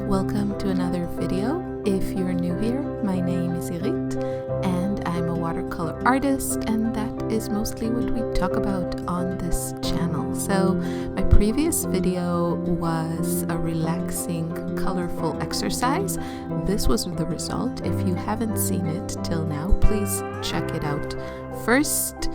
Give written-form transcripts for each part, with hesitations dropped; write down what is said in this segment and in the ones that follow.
Welcome to another video. If you're new here, my name is Irit and I'm a watercolor artist, and that is mostly what we talk about on this channel. So my previous video was a relaxing, colorful exercise. This was the result. If you haven't seen it till now, please check it out first.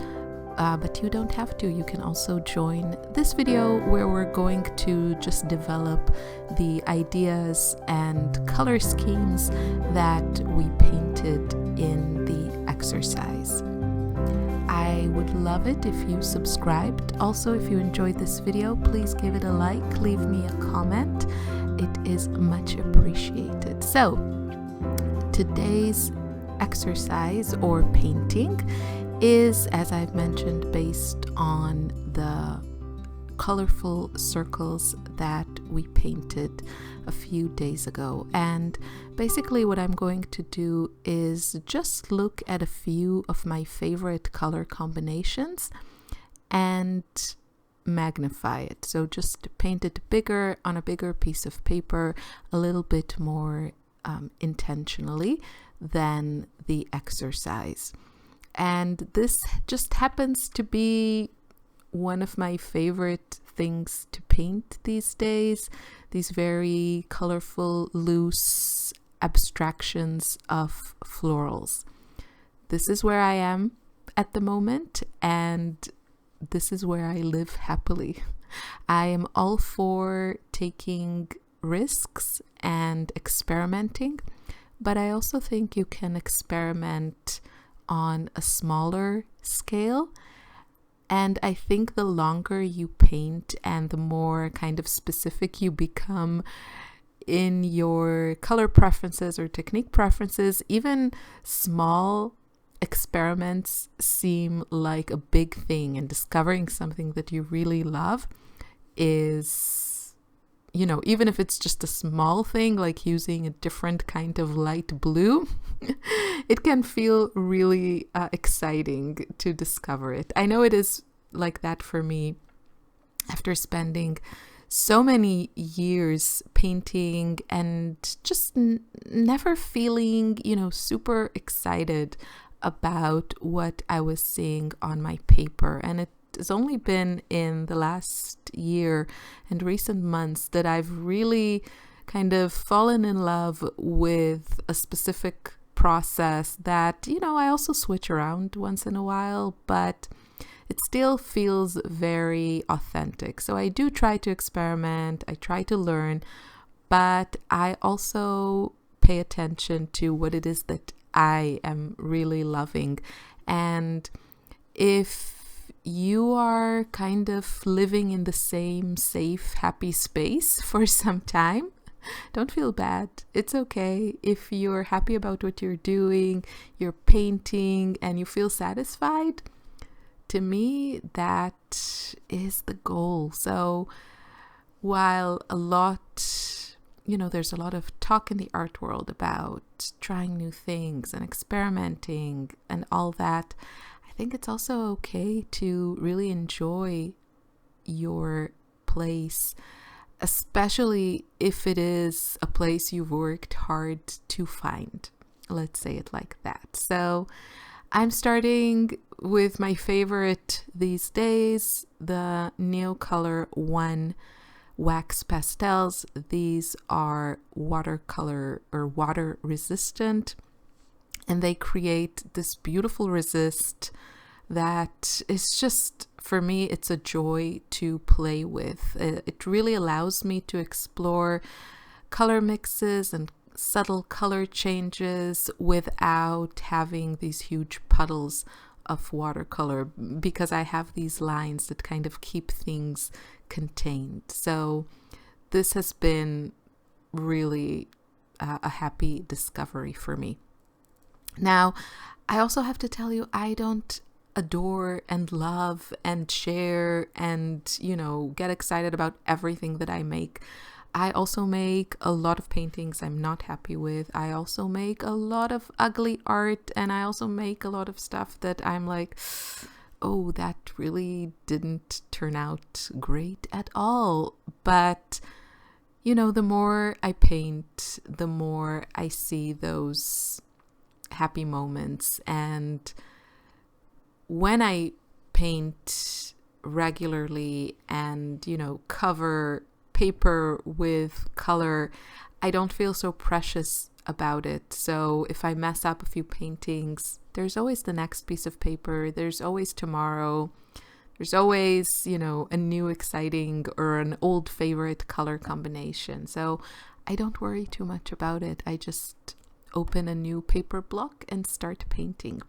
But you don't have to. You can also join this video where we're going to just develop the ideas and color schemes that we painted in the exercise. I would love it if you subscribed. Also, if you enjoyed this video, please give it a like, leave me a comment. It is much appreciated. So, today's exercise or painting is, as I've mentioned, based on the colorful circles that we painted a few days ago. And basically what I'm going to do is just look at a few of my favorite color combinations and magnify it. So just paint it bigger on a bigger piece of paper, a little bit more intentionally than the exercise. And this just happens to be one of my favorite things to paint these days, these very colorful, loose abstractions of florals. This is where I am at the moment, and this is where I live happily. I am all for taking risks and experimenting, but I also think you can experiment on a smaller scale. And I think the longer you paint and the more kind of specific you become in your color preferences or technique preferences, even small experiments seem like a big thing, and discovering something that you really love is, you know, even if it's just a small thing like using a different kind of light blue, it can feel really exciting to discover it. I know it is like that for me after spending so many years painting and just never feeling, you know, super excited about what I was seeing on my paper. And it's only been in the last year and recent months that I've really kind of fallen in love with a specific process that, you know, I also switch around once in a while, but it still feels very authentic. So I do try to experiment, I try to learn, but I also pay attention to what it is that I am really loving. And if you are kind of living in the same safe, happy space for some time, don't feel bad. It's okay if you're happy about what you're doing, you're painting, and you feel satisfied. To me, that is the goal. So while a lot, you know, there's a lot of talk in the art world about trying new things and experimenting and all that, I think it's also okay to really enjoy your place, especially if it is a place you've worked hard to find. Let's say it like that. So I'm starting with my favorite these days, the Neocolor 1 wax pastels. These are watercolor or water resistant, and they create this beautiful resist that is just, for me, it's a joy to play with. It really allows me to explore color mixes and subtle color changes without having these huge puddles of watercolor, because I have these lines that kind of keep things contained. So this has been really a happy discovery for me. Now, I also have to tell you, I don't adore and love and share and, you know, get excited about everything that I make. I also make a lot of paintings I'm not happy with. I also make a lot of ugly art, and I also make a lot of stuff that I'm like, oh, that really didn't turn out great at all. But you know, the more I paint, the more I see those happy moments. And when I paint regularly and, you know, cover paper with color, I don't feel so precious about it. So if I mess up a few paintings, there's always the next piece of paper. There's always tomorrow. There's always, you know, a new exciting or an old favorite color combination. So I don't worry too much about it. I just open a new paper block and start painting.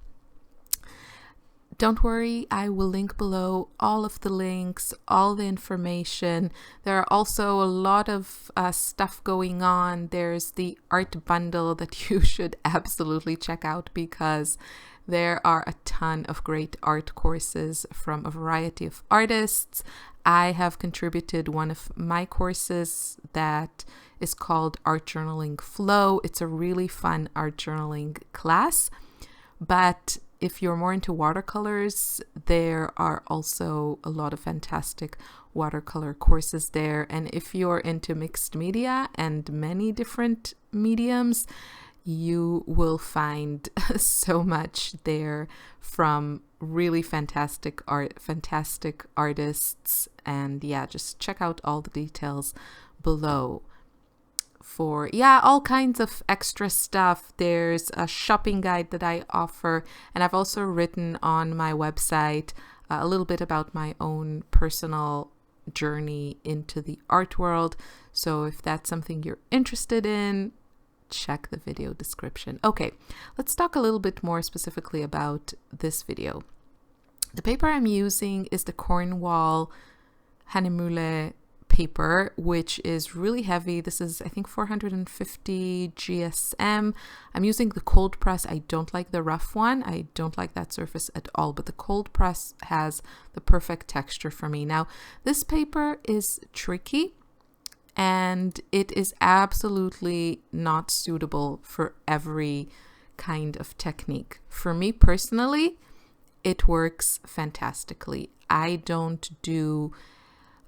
Don't worry, I will link below all of the links, all the information. There are also a lot of stuff going on. There's the art bundle that you should absolutely check out, because there are a ton of great art courses from a variety of artists. I have contributed one of my courses that is called Art Journaling Flow. It's a really fun art journaling class. But if you're more into watercolors, there are also a lot of fantastic watercolor courses there. And if you're into mixed media and many different mediums, you will find so much there from really fantastic artists. And yeah, just check out all the details below. For all kinds of extra stuff. There's a shopping guide that I offer, and I've also written on my website a little bit about my own personal journey into the art world. So if that's something you're interested in, check the video description. Okay, let's talk a little bit more specifically about this video. The paper I'm using is the Cornwall Hahnemühle paper, which is really heavy. This is, I think, 450 GSM. I'm using the cold press. I don't like the rough one. I don't like that surface at all, but the cold press has the perfect texture for me. Now, this paper is tricky, and it is absolutely not suitable for every kind of technique. For me personally, it works fantastically. I don't do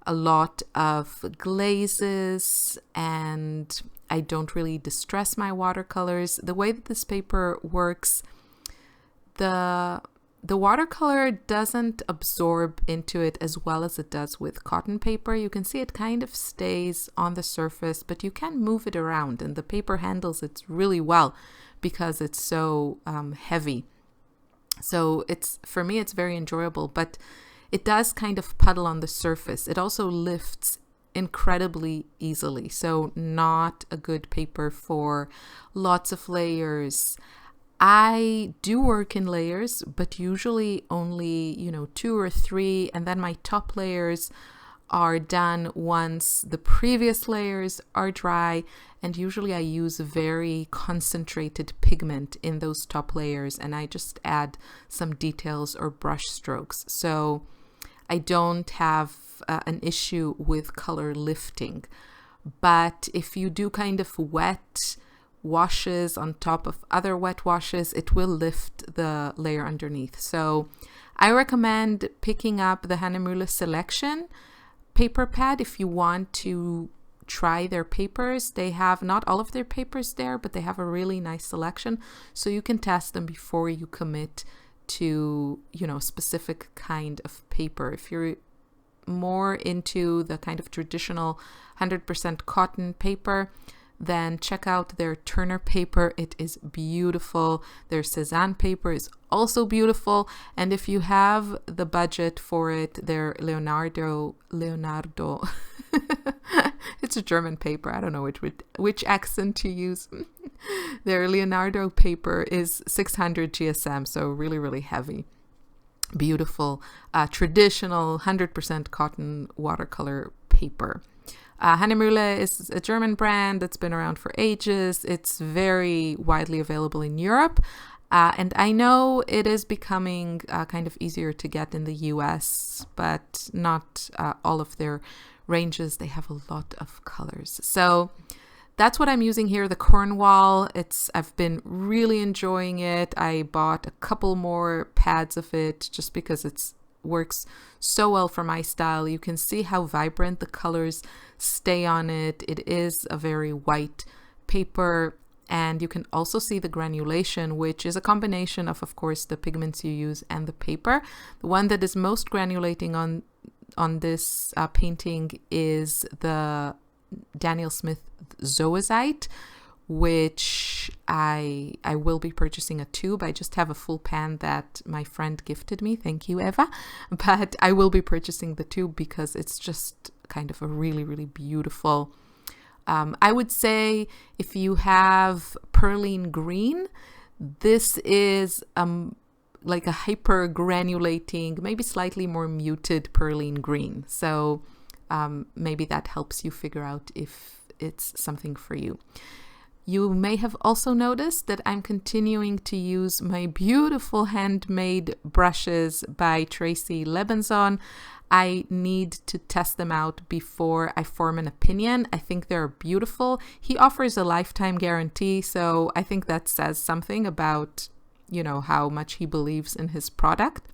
a lot of glazes, and I don't really distress my watercolors. The way that this paper works, the watercolor doesn't absorb into it as well as it does with cotton paper. You can see it kind of stays on the surface, but you can move it around, and the paper handles it really well because it's so heavy. So for me, it's very enjoyable, but it does kind of puddle on the surface. It also lifts incredibly easily. So not a good paper for lots of layers. I do work in layers, but usually only, 2 or 3. And then my top layers are done once the previous layers are dry. And usually I use very concentrated pigment in those top layers, and I just add some details or brush strokes. So I don't have an issue with color lifting. But if you do kind of wet washes on top of other wet washes, it will lift the layer underneath. So I recommend picking up the Hahnemühle Selection paper pad if you want to try their papers. They have not all of their papers there, but they have a really nice selection, so you can test them before you commit to, specific kind of paper. If you're more into the kind of traditional 100% cotton paper, then check out their Turner paper. It is beautiful. Their Cezanne paper is also beautiful. And if you have the budget for it, their Leonardo, it's a German paper. I don't know which accent to use. Their Leonardo paper is 600 GSM, so really, really heavy. Beautiful, traditional 100% cotton watercolor paper. Hahnemühle is a German brand that's been around for ages. It's very widely available in Europe. And I know it is becoming kind of easier to get in the US, but not all of their ranges. They have a lot of colors. So that's what I'm using here, the Cornwall. I've been really enjoying it. I bought a couple more pads of it just because it's works so well for my style. You can see how vibrant the colors stay on it. It is a very white paper, and you can also see the granulation, which is a combination of course, the pigments you use and the paper. The one that is most granulating on this painting is the Daniel Smith Zoazite, which I will be purchasing a tube. I just have a full pan that my friend gifted me. Thank you, Eva. But I will be purchasing the tube because it's just kind of a really, really beautiful. I would say if you have perline green, this is like a hyper granulating, maybe slightly more muted perline green. So maybe that helps you figure out if it's something for you. You may have also noticed that I'm continuing to use my beautiful handmade brushes by Tracy Lebenzon. I need to test them out before I form an opinion. I think they're beautiful. He offers a lifetime guarantee, so I think that says something about, you know, how much he believes in his product.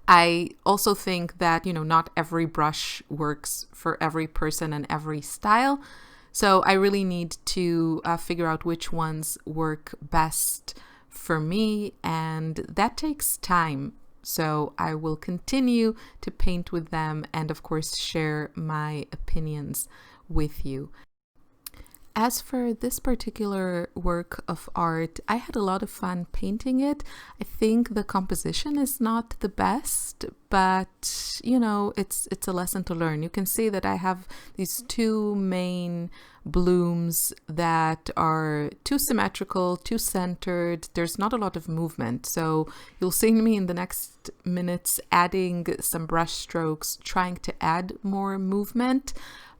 I also think that, you know, not every brush works for every person and every style. So I really need to figure out which ones work best for me, and that takes time. So I will continue to paint with them and of course share my opinions with you. As for this particular work of art, I had a lot of fun painting it. I think the composition is not the best, but you know, it's a lesson to learn. You can see that I have these two main blooms that are too symmetrical, too centered. There's not a lot of movement. So you'll see me in the next minutes adding some brush strokes, trying to add more movement.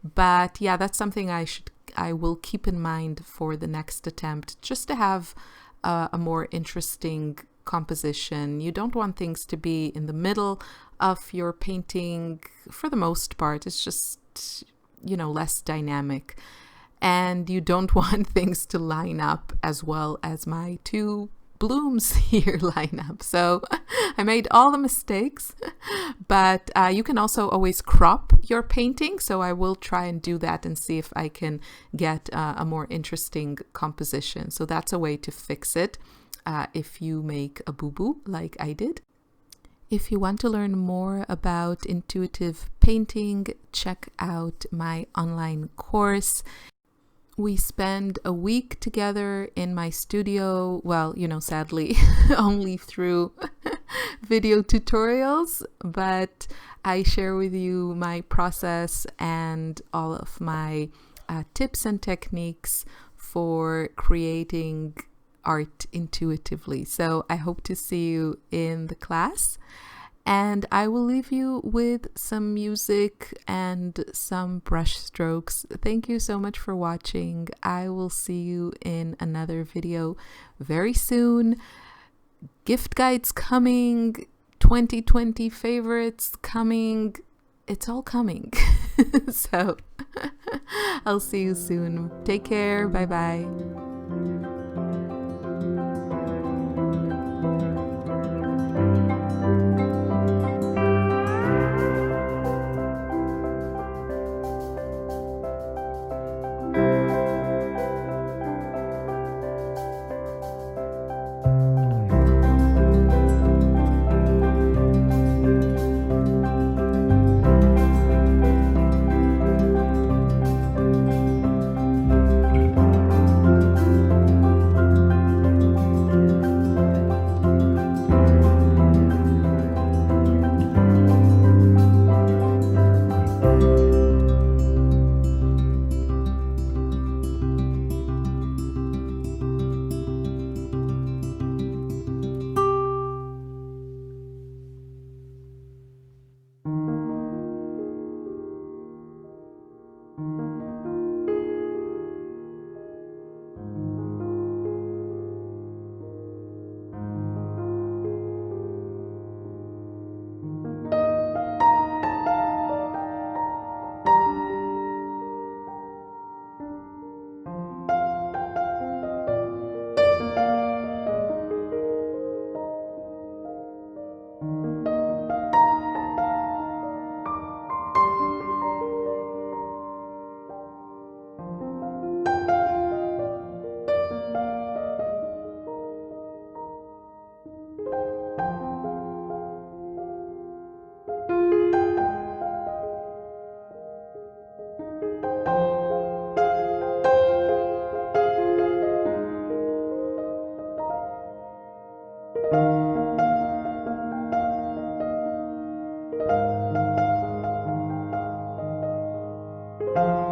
But yeah, that's something I will keep in mind for the next attempt, just to have a more interesting composition. You don't want things to be in the middle of your painting for the most part. It's just, you know, less dynamic. And you don't want things to line up as well as my two blooms here line up. So I made all the mistakes, but you can also always crop your painting. So I will try and do that and see if I can get a more interesting composition. So that's a way to fix it if you make a boo-boo like I did. If you want to learn more about intuitive painting, check out my online course. We spend a week together in my studio. Well, you know, sadly, only through video tutorials, but I share with you my process and all of my tips and techniques for creating art intuitively. So I hope to see you in the class. And I will leave you with some music and some brush strokes. Thank you so much for watching. I will see you in another video very soon. Gift guides coming, 2020 favorites coming. It's all coming. So I'll see you soon. Take care. Bye-bye. you.